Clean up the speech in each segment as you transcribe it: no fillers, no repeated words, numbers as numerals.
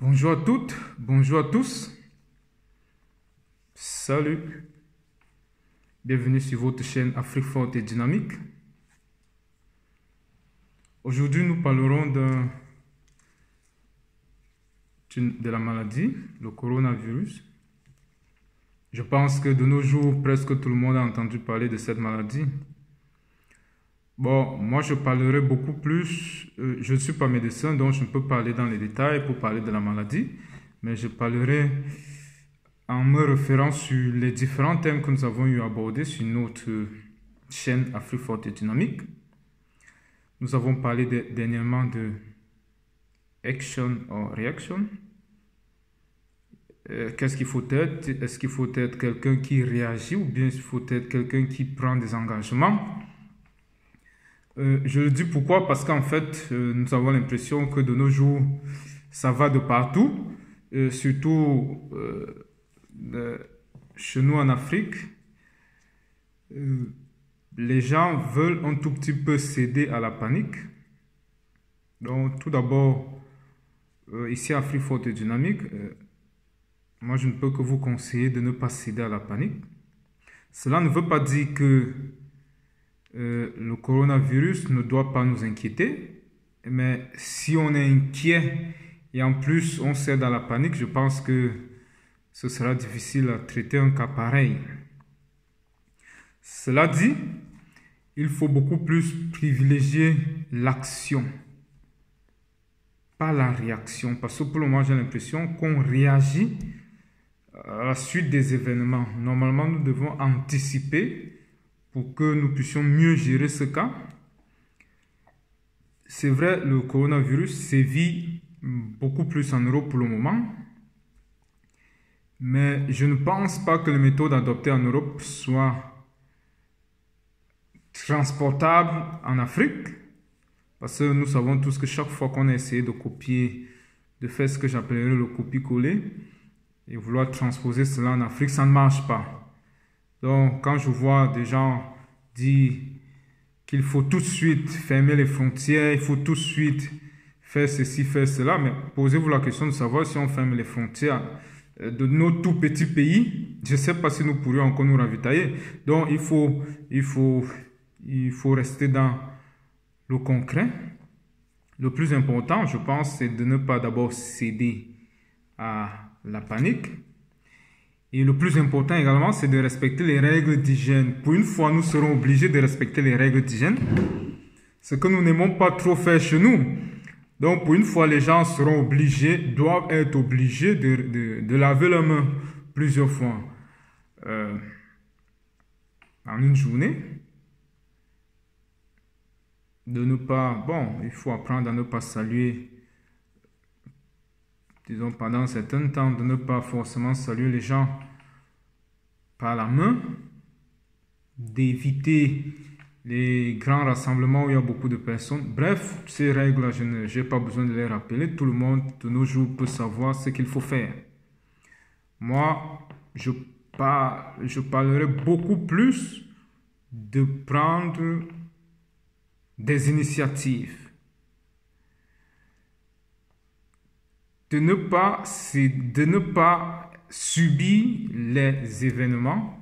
Bonjour à toutes, bonjour à tous. Salut, bienvenue sur votre chaîne Afrique Forte et Dynamique. Aujourd'hui, nous parlerons de la maladie, le coronavirus. Je pense que de nos jours, presque tout le monde a entendu parler de cette maladie. Bon, moi je parlerai beaucoup plus, je ne suis pas médecin, donc je ne peux pas parler dans les détails pour parler de la maladie, mais je parlerai en me référant sur les différents thèmes que nous avons eu à aborder sur notre chaîne Afrique Forte et Dynamique. Nous avons parlé dernièrement de action or reaction. Qu'est-ce qu'il faut être? Est-ce qu'il faut être quelqu'un qui réagit ou bien il faut être quelqu'un qui prend des engagements? Je le dis pourquoi? Parce qu'en fait, nous avons l'impression que de nos jours, ça va de partout, surtout chez nous en Afrique. Les gens veulent un tout petit peu céder à la panique. Donc, tout d'abord, ici à Afrique Forte et Dynamique, moi, je ne peux que vous conseiller de ne pas céder à la panique. Cela ne veut pas dire que le coronavirus ne doit pas nous inquiéter, mais si on est inquiet et en plus on cède à la panique, je pense que ce sera difficile à traiter un cas pareil. Cela dit, il faut beaucoup plus privilégier l'action, pas la réaction, parce que pour le moment j'ai l'impression qu'on réagit à la suite des événements. Normalement, nous devons anticiper pour que nous puissions mieux gérer ce cas. C'est vrai, le coronavirus sévit beaucoup plus en Europe pour le moment, mais je ne pense pas que les méthodes adoptées en Europe soient transportables en Afrique, parce que nous savons tous que chaque fois qu'on a essayé de copier, de faire ce que j'appellerais le copier-coller, et vouloir transposer cela en Afrique, ça ne marche pas. Donc, quand je vois des gens dire qu'il faut tout de suite fermer les frontières, il faut tout de suite faire ceci, faire cela, mais posez-vous la question de savoir si on ferme les frontières de nos tout petits pays, je ne sais pas si nous pourrions encore nous ravitailler. Donc, il faut rester dans le concret. Le plus important, je pense, c'est de ne pas d'abord céder à la panique. Et le plus important également, c'est de respecter les règles d'hygiène. Pour une fois, nous serons obligés de respecter les règles d'hygiène. Ce que nous n'aimons pas trop faire chez nous. Donc, pour une fois, les gens seront obligés, doivent être obligés de laver leurs mains plusieurs fois en une journée. De ne pas, bon, il faut apprendre à ne pas saluer, disons, pendant un certain temps, de ne pas forcément saluer les gens par la main, d'éviter les grands rassemblements où il y a beaucoup de personnes. Bref, ces règles-là, je n'ai pas besoin de les rappeler. Tout le monde de nos jours peut savoir ce qu'il faut faire. Moi, je parlerai beaucoup plus de prendre des initiatives. De ne pas subir les événements.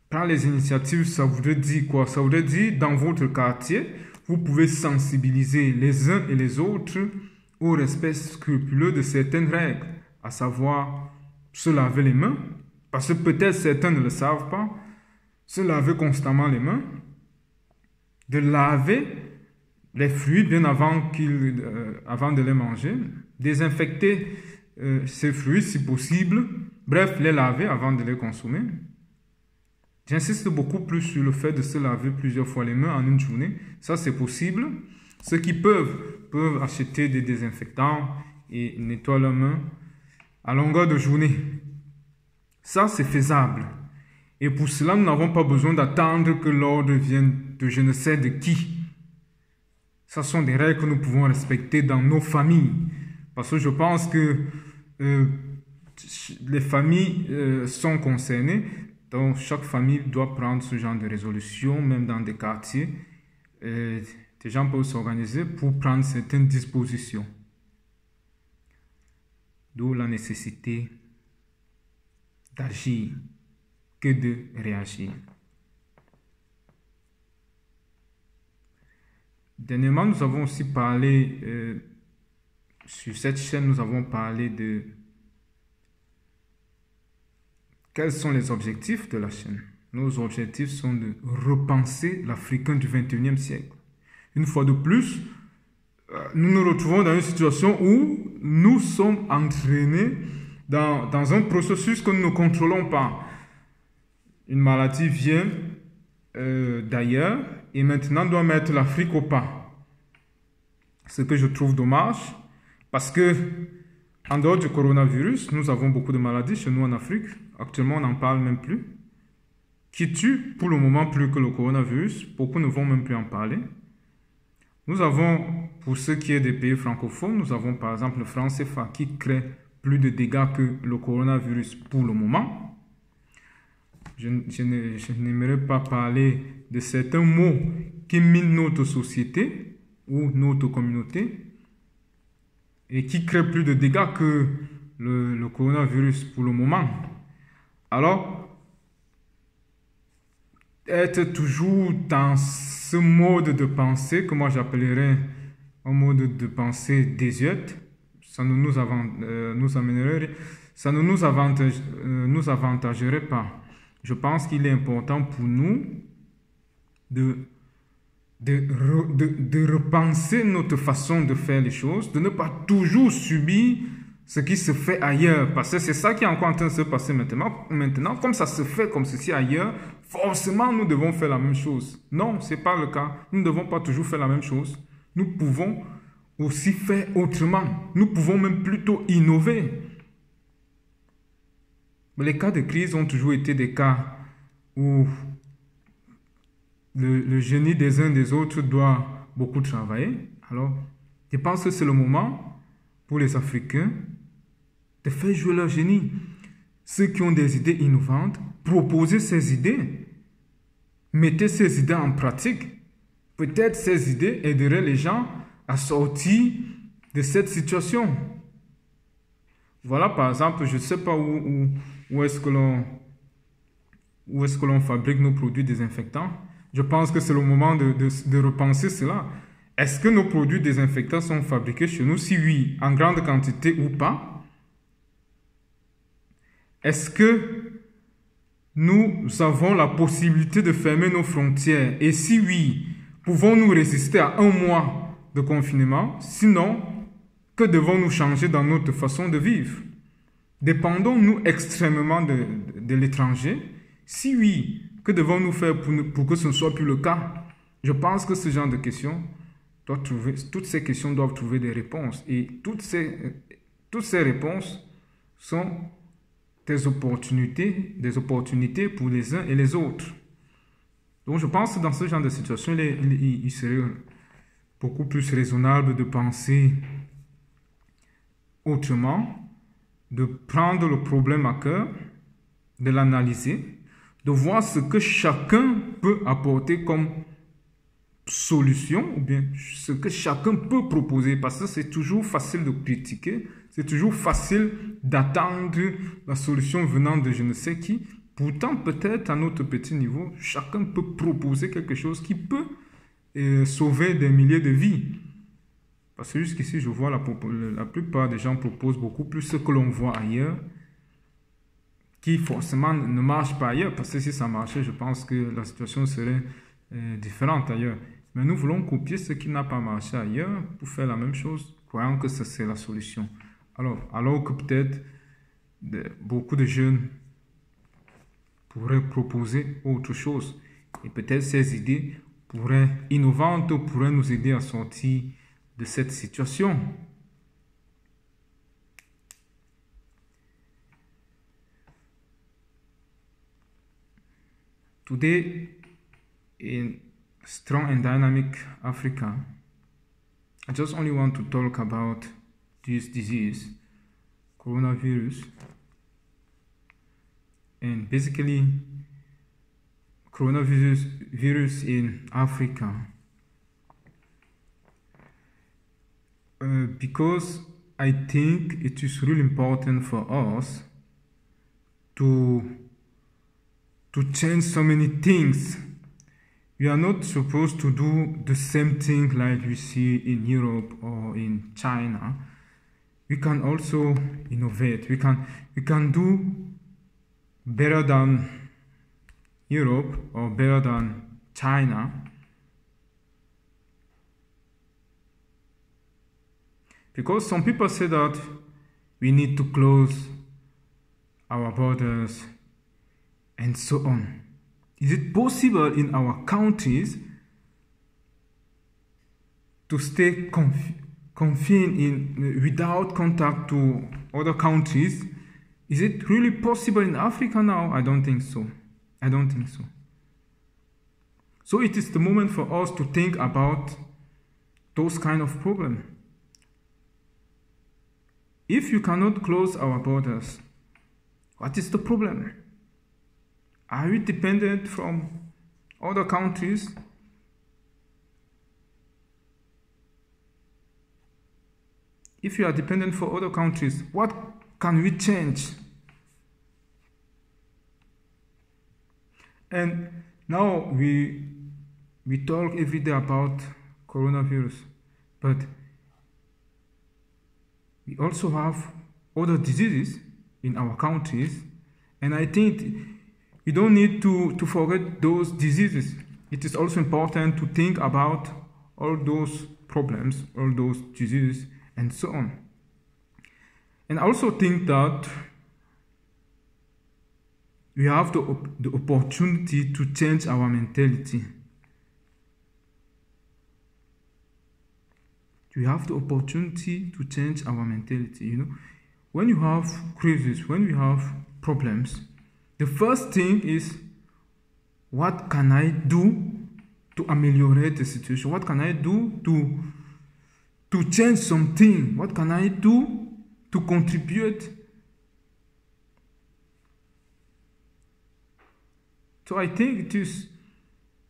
Prendre les initiatives, ça voudrait dire quoi? Ça voudrait dire, dans votre quartier, vous pouvez sensibiliser les uns et les autres au respect scrupuleux de certaines règles, à savoir se laver les mains, parce que peut-être certains ne le savent pas, se laver constamment les mains, de laver les fruits bien avant de les manger, désinfecter ces fruits si possible, bref, les laver avant de les consommer. J'insiste beaucoup plus sur le fait de se laver plusieurs fois les mains en une journée. Ça, c'est possible. Ceux qui peuvent acheter des désinfectants et nettoyer leurs mains à longueur de journée. Ça, c'est faisable. Et pour cela, nous n'avons pas besoin d'attendre que l'ordre vienne de je ne sais de qui. Ce sont des règles que nous pouvons respecter dans nos familles. Parce que je pense que les familles sont concernées. Donc, chaque famille doit prendre ce genre de résolution, même dans des quartiers. Des gens peuvent s'organiser pour prendre certaines dispositions. d'où la nécessité d'agir que de réagir. Dernièrement, nous avons aussi parlé, sur cette chaîne, nous avons parlé de quels sont les objectifs de la chaîne. Nos objectifs sont de repenser l'Africain du 21e siècle. Une fois de plus, nous nous retrouvons dans une situation où nous sommes entraînés dans un processus que nous ne contrôlons pas. Une maladie vient d'ailleurs et maintenant doit mettre l'Afrique au pas. Ce que je trouve dommage parce que en dehors du coronavirus, nous avons beaucoup de maladies chez nous en Afrique. Actuellement, on n'en parle même plus. Qui tue pour le moment plus que le coronavirus. Beaucoup ne vont même plus en parler. Nous avons, pour ce qui est des pays francophones, nous avons par exemple le franc CFA qui crée plus de dégâts que le coronavirus pour le moment. Je n'aimerais pas parler de certains mots qui minent notre société ou notre communauté et qui créent plus de dégâts que le coronavirus pour le moment. Alors, être toujours dans ce mode de pensée que moi j'appellerais un mode de pensée désuète, ça ne nous avantagerait pas. Je pense qu'il est important pour nous de repenser notre façon de faire les choses, de ne pas toujours subir ce qui se fait ailleurs, parce que c'est ça qui est encore en train de se passer maintenant, comme ça se fait comme ceci ailleurs, forcément nous devons faire la même chose. Non, ce n'est pas le cas. Nous ne devons pas toujours faire la même chose. Nous pouvons aussi faire autrement. Nous pouvons même plutôt innover. Mais les cas de crise ont toujours été des cas où le génie des uns des autres doit beaucoup travailler. Alors, je pense que c'est le moment pour les Africains de faire jouer leur génie. Ceux qui ont des idées innovantes, proposez ces idées. Mettez ces idées en pratique. Peut-être ces idées aideraient les gens à sortir de cette situation. Voilà, par exemple, je ne sais pas où est-ce que l'on fabrique nos produits désinfectants. Je pense que c'est le moment de repenser cela. Est-ce que nos produits désinfectants sont fabriqués chez nous? Si oui, en grande quantité ou pas? Est-ce que nous avons la possibilité de fermer nos frontières? Et si oui, pouvons-nous résister à 1 mois de confinement? Sinon, que devons-nous changer dans notre façon de vivre? Dépendons-nous extrêmement de l'étranger? Si oui, que devons-nous faire pour que ce ne soit plus le cas? Je pense que ce genre de questions toutes ces questions doivent trouver des réponses. Et toutes ces réponses sont des opportunités pour les uns et les autres. Donc je pense que dans ce genre de situation, il serait beaucoup plus raisonnable de penser autrement, de prendre le problème à cœur, de l'analyser, de voir ce que chacun peut apporter comme solution ou bien ce que chacun peut proposer, parce que c'est toujours facile de critiquer, c'est toujours facile d'attendre la solution venant de je ne sais qui. Pourtant, peut-être à notre petit niveau, chacun peut proposer quelque chose qui peut sauver des milliers de vies. Parce que jusqu'ici, je vois la plupart des gens proposent beaucoup plus ce que l'on voit ailleurs, qui forcément ne marche pas ailleurs, parce que si ça marchait, je pense que la situation serait différente ailleurs. Mais nous voulons copier ce qui n'a pas marché ailleurs pour faire la même chose, croyant que c'est la solution. Alors que peut-être beaucoup de jeunes pourraient proposer autre chose. Et peut-être ces idées innovantes pourraient nous aider à sortir de cette situation. Today, in strong and dynamic Africa, I just only want to talk about this disease, coronavirus, and basically coronavirus in Africa, because I think it is really important for us to change so many things. We are not supposed to do the same thing like we see in Europe or in China. We can also innovate. We can do better than Europe or better than China. Because some people say that we need to close our borders and so on. Is it possible in our countries to stay confined without contact to other countries? Is it really possible in Africa now? I don't think so. I don't think so. So it is the moment for us to think about those kind of problems. If you cannot close our borders, what is the problem? Are we dependent from other countries? If you are dependent for other countries, what can we change? And now we talk every day about coronavirus, but we also have other diseases in our countries, and I think we don't need to forget those diseases. It is also important to think about all those problems, all those diseases, and so on. And I also think that we have the opportunity to change our mentality. We have the opportunity to change our mentality. You know, when you have crises, when we have problems, the first thing is, what can I do to ameliorate the situation? What can I do to change something? What can I do to contribute? So I think it is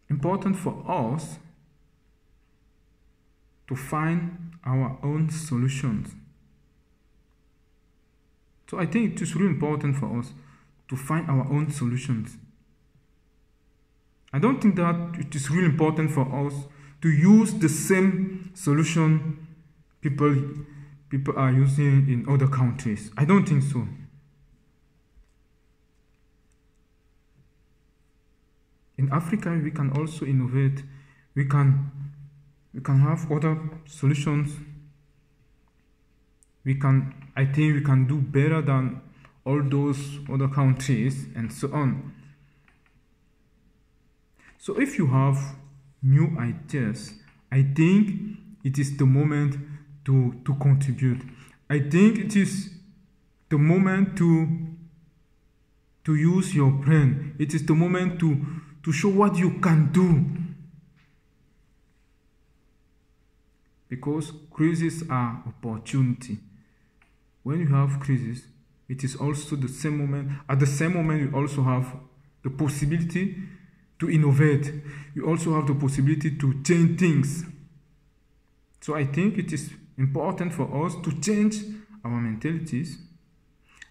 important for us to find our own solutions. So I think it is really important for us to find our own solutions. I don't think that it is really important for us to use the same solution people are using in other countries. I don't think so. In Africa, we can also innovate. We can have other solutions. I think we can do better than all those other countries and so on. So if you have new ideas, I think it is the moment to contribute. I think it is the moment to use your brain. It is the moment to show what you can do. Because crises are opportunity. When you have crisis, it is also the same moment. At the same moment, you also have the possibility to innovate. You also have the possibility to change things. So I think it is important for us to change our mentalities.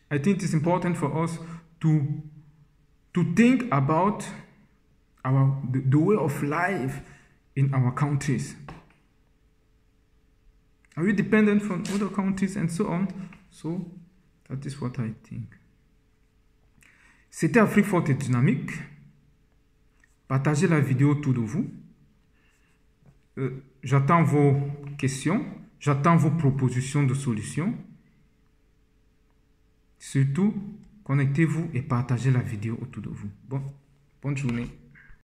I think it is important for us to think about the way of life in our countries. Are we dependent from other countries and so on? So that is what I think. C'était Afrique Forte et Dynamique. Partagez la vidéo autour de vous. J'attends vos questions. J'attends vos propositions de solutions. Surtout, connectez-vous et partagez la vidéo autour de vous. Bonne journée.